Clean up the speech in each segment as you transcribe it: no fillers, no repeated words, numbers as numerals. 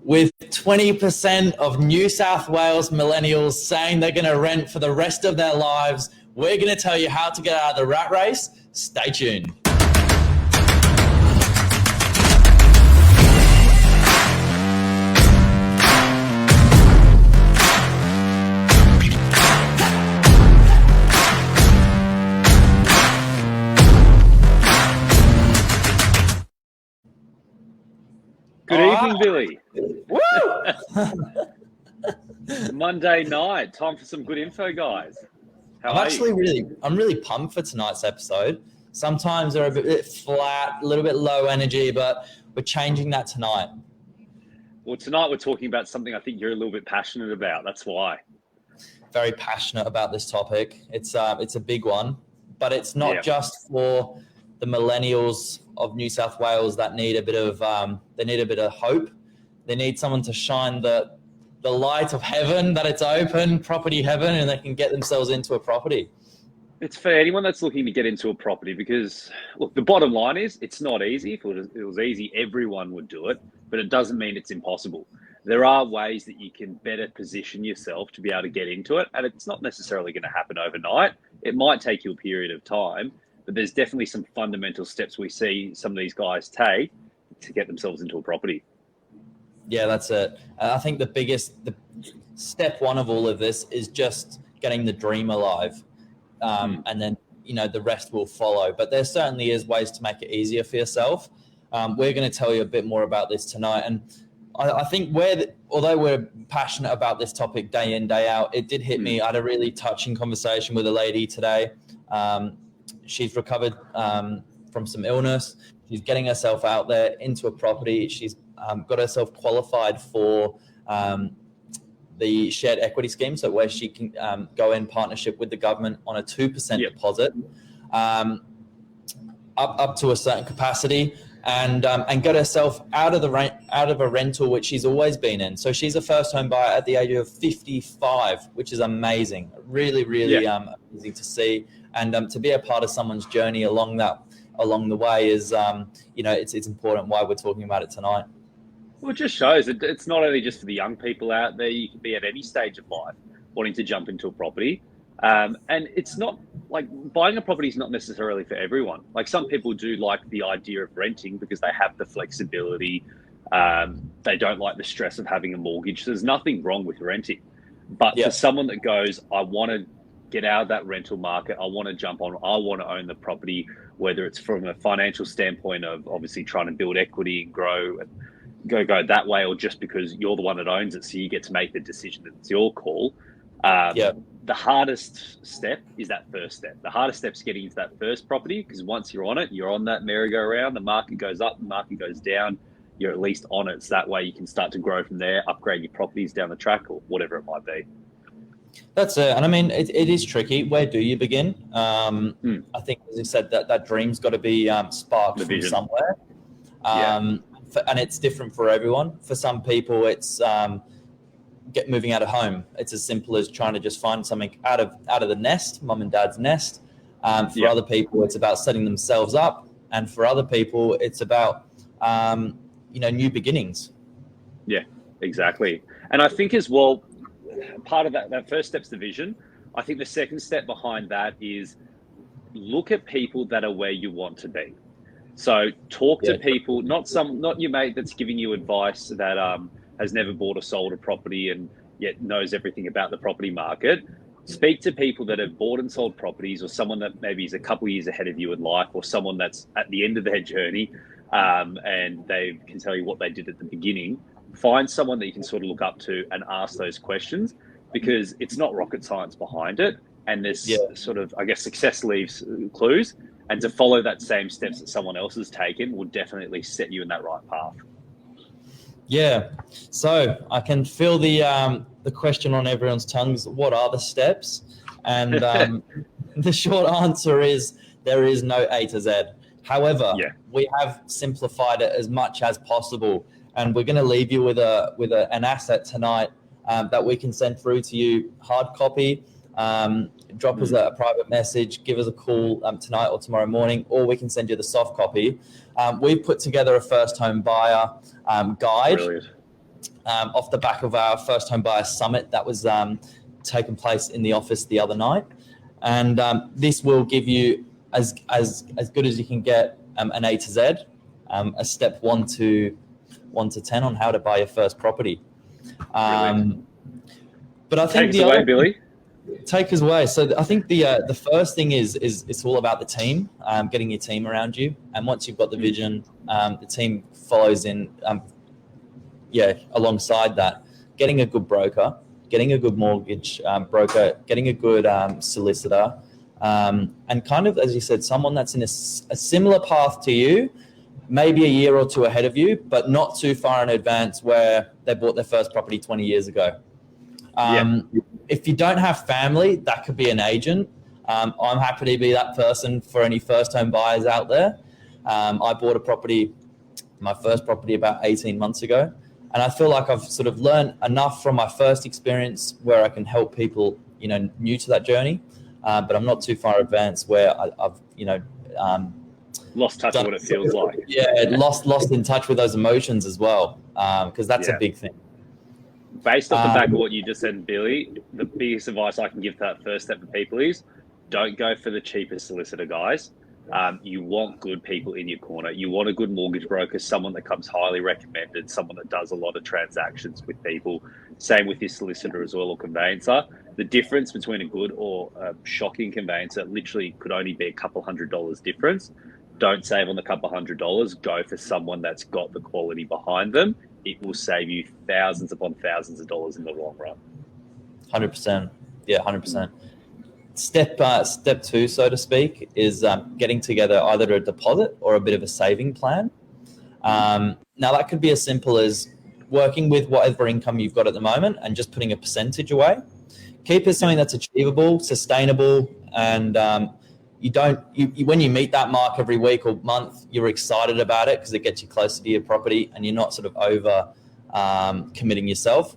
With 20% of New South Wales millennials saying they're going to rent for the rest of their lives, we're going to tell you how to get out of the rat race. Stay tuned. Good evening, Billy. Woo! Monday night, time for some good info, guys. I'm really pumped for tonight's episode. Sometimes they're a bit flat, a little bit low energy, but we're changing that tonight. Well, tonight we're talking about something I think you're a little bit passionate about. That's why. Very passionate about this topic. It's a big one, but it's not just for the millennials of New South Wales that need a bit of hope. They need someone to shine the light of heaven, that it's open, property heaven, and they can get themselves into a property. It's for anyone that's looking to get into a property because, look, the bottom line is it's not easy. If it was easy, everyone would do it, but it doesn't mean it's impossible. There are ways that you can better position yourself to be able to get into it, and it's not necessarily going to happen overnight. It might take you a period of time, but there's definitely some fundamental steps we see some of these guys take to get themselves into a property. Yeah, that's it. I think the step one of all of this is just getting the dream alive. And then, the rest will follow. But there certainly is ways to make it easier for yourself. We're going to tell you a bit more about this tonight. And I think although we're passionate about this topic day in, day out, it did hit me. I had a really touching conversation with a lady today. She's recovered from some illness. She's getting herself out there into a property. She's got herself qualified for the shared equity scheme, so where she can go in partnership with the government on a 2% deposit up to a certain capacity, and get herself out of a rental which she's always been in. So she's a first home buyer at the age of 55, which is amazing. Really, really amazing to see. And to be a part of someone's journey along the way is, it's important why we're talking about it tonight. Well, it just shows that it's not only just for the young people out there. You can be at any stage of life wanting to jump into a property. And it's not like buying a property is not necessarily for everyone. Like some people do like the idea of renting because they have the flexibility. They don't like the stress of having a mortgage. There's nothing wrong with renting. But for someone that goes, I want to get out of that rental market, I want to jump on, I want to own the property, whether it's from a financial standpoint of obviously trying to build equity and grow and go that way, or just because you're the one that owns it, so you get to make the decision that it's your call. The hardest step is that first step. The hardest step is getting into that first property, because once you're on it, you're on that merry-go-round. The market goes up, the market goes down. You're at least on it. So that way you can start to grow from there, upgrade your properties down the track or whatever it might be. That's it. And I mean, it is tricky. Where do you begin? I think, as you said, that dream's got to be sparked from somewhere. And it's different for everyone. For some people, it's moving out of home. It's as simple as trying to just find something out of the nest, mum and dad's nest. For other people, it's about setting themselves up. And for other people, it's about, new beginnings. Yeah, exactly. And I think as well, part of that first step's the vision. I think the second step behind that is look at people that are where you want to be. So talk to people, not your mate that's giving you advice that has never bought or sold a property and yet knows everything about the property market. Speak to people that have bought and sold properties, or someone that maybe is a couple of years ahead of you in life, or someone that's at the end of their journey and they can tell you what they did at the beginning. Find someone that you can sort of look up to and ask those questions, because it's not rocket science behind it. And there's sort of, I guess, success leaves clues. And to follow that same steps that someone else has taken will definitely set you in that right path. Yeah. So I can feel the question on everyone's tongues. What are the steps? And the short answer is there is no A to Z. However, we have simplified it as much as possible. And we're going to leave you with an asset tonight that we can send through to you, hard copy. Drop us a private message, give us a call tonight or tomorrow morning, or we can send you the soft copy. We've put together a first home buyer guide. Brilliant. off the back of our first home buyer summit that was taking place in the office the other night. And this will give you as good as you can get an A to Z, a step 1 to 10 on how to buy your first property. But I think take us away, Billy. Take us away. So I think the first thing is it's all about the team, getting your team around you. And once you've got the vision, the team follows in, alongside that. Getting a good broker, getting a good mortgage broker, getting a good solicitor, and kind of, as you said, someone that's in a similar path to you, maybe a year or two ahead of you, but not too far in advance where they bought their first property 20 years ago. If you don't have family, that could be an agent. I'm happy to be that person for any first home buyers out there. I bought my first property about 18 months ago. And I feel like I've sort of learned enough from my first experience where I can help people, new to that journey. But I'm not too far advanced where I've lost touch of what it feels like. Yeah, lost in touch with those emotions as well, because that's a big thing. Based off the back of what you just said, Billy, the biggest advice I can give to that first step for people is don't go for the cheapest solicitor, guys. You want good people in your corner. You want a good mortgage broker, someone that comes highly recommended, someone that does a lot of transactions with people. Same with your solicitor as well, or conveyancer. The difference between a good or a shocking conveyancer literally could only be a couple $100 difference. Don't save on the couple $100. Go for someone that's got the quality behind them. It will save you thousands upon thousands of dollars in the long run. 100%. Yeah, 100%. Step 2, so to speak, is getting together either a deposit or a bit of a saving plan. Now, that could be as simple as working with whatever income you've got at the moment and just putting a percentage away. Keep it something that's achievable, sustainable, and when you meet that mark every week or month, you're excited about it because it gets you closer to your property and you're not sort of over committing yourself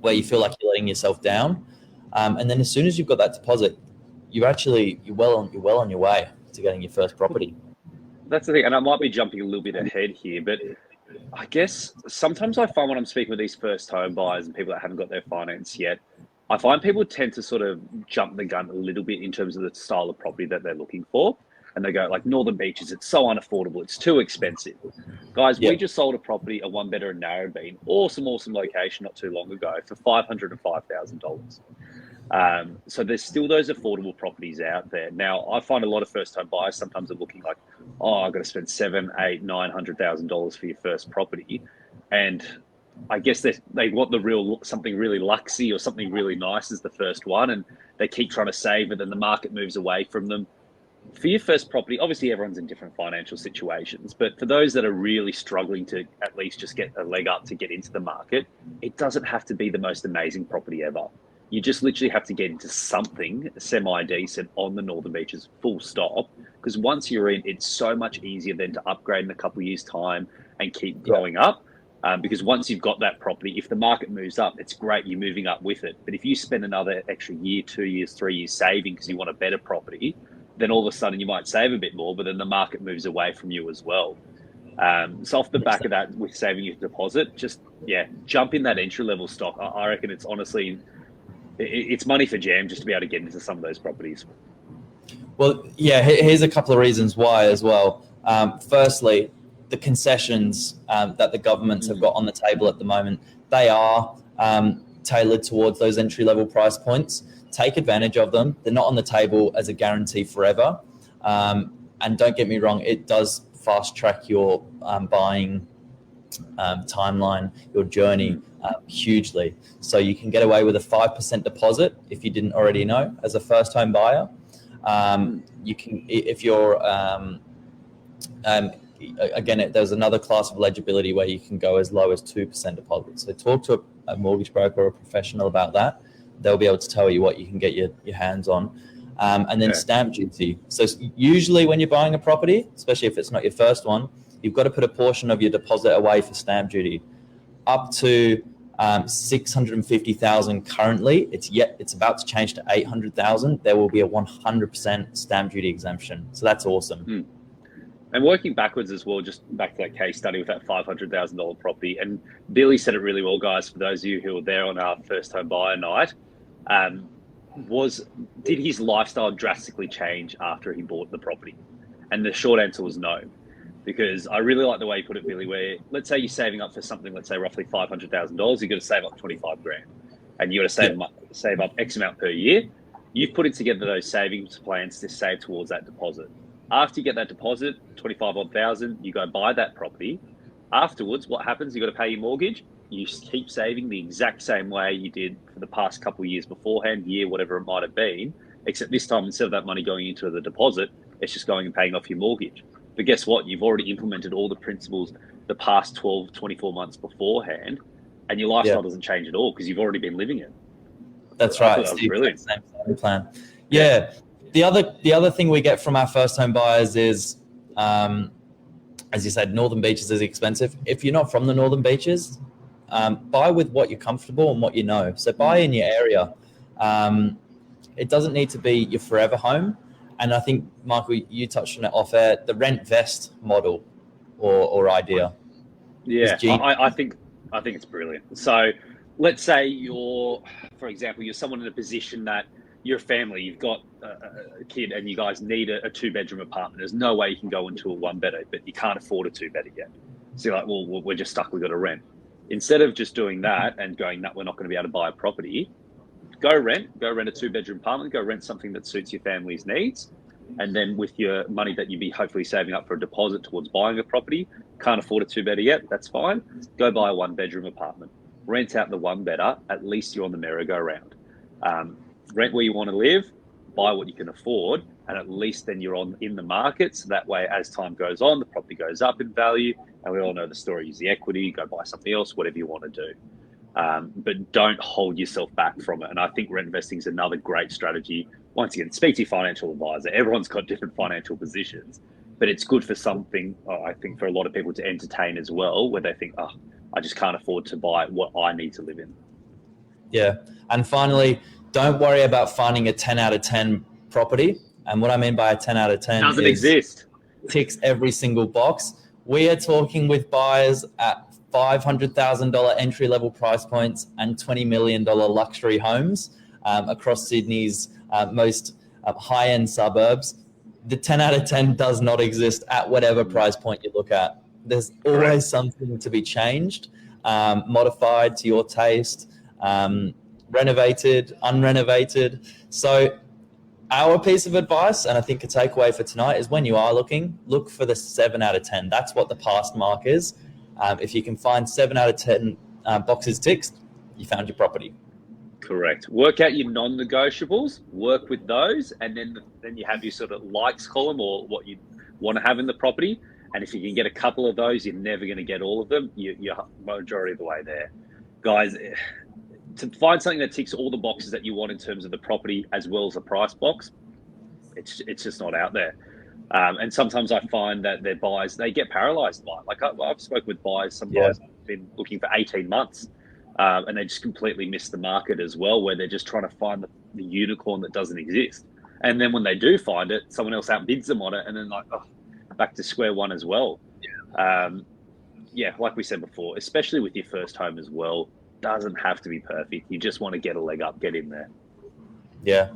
where you feel like you're letting yourself down. And then as soon as you've got that deposit, you're well on your way to getting your first property. That's the thing, and I might be jumping a little bit ahead here, but I guess sometimes I find when I'm speaking with these first home buyers and people that haven't got their finance yet, I find people tend to sort of jump the gun a little bit in terms of the style of property that they're looking for. And they go like, Northern Beaches, it's so unaffordable, it's too expensive. Guys, we just sold a property, a 1-bedder in Narrabeen, awesome location not too long ago for $505,000. So there's still those affordable properties out there. Now, I find a lot of first-home buyers sometimes are looking like, I've got to spend $700,000, $800,000, $900,000 for your first property, and I guess they want something really luxy or something really nice as the first one, and they keep trying to save it, and the market moves away from them. For your first property, obviously everyone's in different financial situations, but for those that are really struggling to at least just get a leg up to get into the market, it doesn't have to be the most amazing property ever. You just literally have to get into something semi-decent on the Northern Beaches, full stop, because once you're in, it's so much easier then to upgrade in a couple of years' time and keep growing up. Because once you've got that property, if the market moves up, it's great, you're moving up with it. But if you spend another extra year, 2 years, 3 years saving because you want a better property, then all of a sudden you might save a bit more, but then the market moves away from you as well. So off the back of that, with saving your deposit, just, jump in that entry-level stock. I reckon it's honestly, it's money for jam just to be able to get into some of those properties. Well, here's a couple of reasons why as well. Firstly, the concessions that the governments have got on the table at the moment, they are tailored towards those entry-level price points. Take advantage of them. They're not on the table as a guarantee forever. And don't get me wrong, it does fast-track your buying timeline, your journey hugely. So you can get away with a 5% deposit if you didn't already know as a first-home buyer. You can, if you're again, there's another class of eligibility where you can go as low as 2% deposit. So talk to a mortgage broker or a professional about that. They'll be able to tell you what you can get your hands on. And then stamp duty. So usually when you're buying a property, especially if it's not your first one, you've got to put a portion of your deposit away for stamp duty. Up to $650,000 currently. It's about to change to $800,000. There will be a 100% stamp duty exemption. So that's awesome. And working backwards as well, just back to that case study with that $500,000 property. And Billy said it really well, guys, for those of you who were there on our first home buyer night. Did his lifestyle drastically change after he bought the property? And the short answer was no. Because I really like the way you put it, Billy, where let's say you're saving up for something, let's say roughly $500,000, you've got to save up 25 grand. And you've got to save up X amount per year. You've put it together those savings plans to save towards that deposit. After you get that deposit, 25,000, you go buy that property. Afterwards, what happens? You've got to pay your mortgage. You keep saving the exact same way you did for the past couple of years beforehand, year, whatever it might have been, except this time, instead of that money going into the deposit, it's just going and paying off your mortgage. But guess what? You've already implemented all the principles the past 12, 24 months beforehand, and your lifestyle doesn't change at all because you've already been living it. That's right. Steve, brilliant. Same plan. Yeah. The other thing we get from our first home buyers is, as you said, Northern Beaches is expensive. If you're not from the Northern Beaches, buy with what you're comfortable and what you know. So buy in your area. It doesn't need to be your forever home. And I think, Michael, you touched on it off air, the rent vest model or idea. Yeah, I think it's brilliant. So let's say for example, you're someone in a position that you're a family, you've got a kid and you guys need a 2-bedroom apartment. There's no way you can go into a 1-bedder, but you can't afford a 2-bedder yet. So you're like, well, we're just stuck, we've got to rent. Instead of just doing that and going, no, we're not going to be able to buy a property, go rent a 2-bedroom apartment, go rent something that suits your family's needs. And then with your money that you'd be hopefully saving up for a deposit towards buying a property, can't afford a 2-bedder yet, that's fine. Go buy a 1-bedroom apartment. Rent out the 1-bedder, at least you're on the merry-go-round. Rent where you want to live, buy what you can afford, and at least then you're in the market. So that way, as time goes on, the property goes up in value, and we all know the story. Use the equity, go buy something else, whatever you want to do. But don't hold yourself back from it. And I think rent investing is another great strategy. Once again, speak to your financial advisor. Everyone's got different financial positions, but it's good for something, I think, for a lot of people to entertain as well, where they think, oh, I just can't afford to buy what I need to live in. Yeah. And finally, don't worry about finding a 10 out of 10 property. And what I mean by a 10 out of 10 doesn't exist. Ticks every single box. We are talking with buyers at $500,000 entry-level price points and $20 million luxury homes across Sydney's most high-end suburbs. The 10 out of 10 does not exist at whatever price point you look at. There's always something to be changed, modified to your taste, renovated, unrenovated. So our piece of advice, and I think a takeaway for tonight, is when you are looking, look for the 7 out of 10. That's what the past mark is. If you can find 7 out of 10 boxes ticked, you found your property. Correct. Work out your non-negotiables, work with those, and then you have your sort of likes column or what you want to have in the property. And if you can get a couple of those, you're never going to get all of them. You're majority of the way there. Guys, to find something that ticks all the boxes that you want in terms of the property as well as the price box, it's just not out there. And sometimes I find that their buyers, they get paralyzed by it. Like I've spoken with buyers, some buyers have been looking for 18 months and they just completely miss the market as well, where they're just trying to find the unicorn that doesn't exist. And then when they do find it, someone else outbids them on it, and then back to square one as well. Like we said before, especially with your first home as well, doesn't have to be perfect. You just want to get a leg up, get in there. Yeah.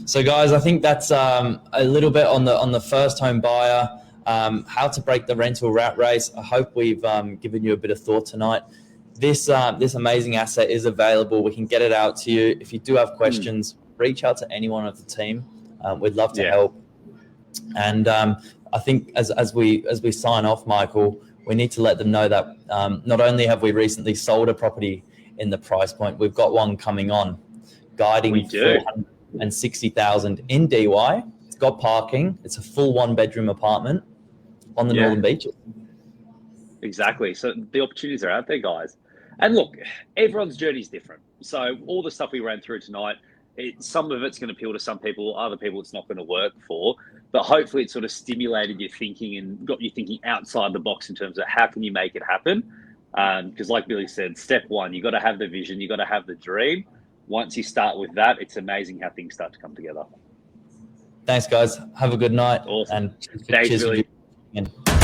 So guys, I think that's a little bit on the first home buyer, how to break the rental rat race. I hope we've given you a bit of thought tonight. This amazing asset is available. We can get it out to you. If you do have questions, reach out to anyone of the team. We'd love to help. And I think as we sign off, Michael, we need to let them know that not only have we recently sold a property in the price point, we've got one coming on, guiding 460,000 in DY. It's got parking. It's a full 1-bedroom apartment on the Northern Beaches. Exactly. So the opportunities are out there, guys. And look, everyone's journey is different. So all the stuff we ran through tonight, some of it's going to appeal to some people, other people it's not going to work for. But hopefully it sort of stimulated your thinking and got you thinking outside the box in terms of how can you make it happen. Because like Billy said, step one, you got to have the vision, you got to have the dream. Once you start with that, it's amazing how things start to come together. Thanks, guys. Have a good night. Awesome. And thanks, cheers Billy. in.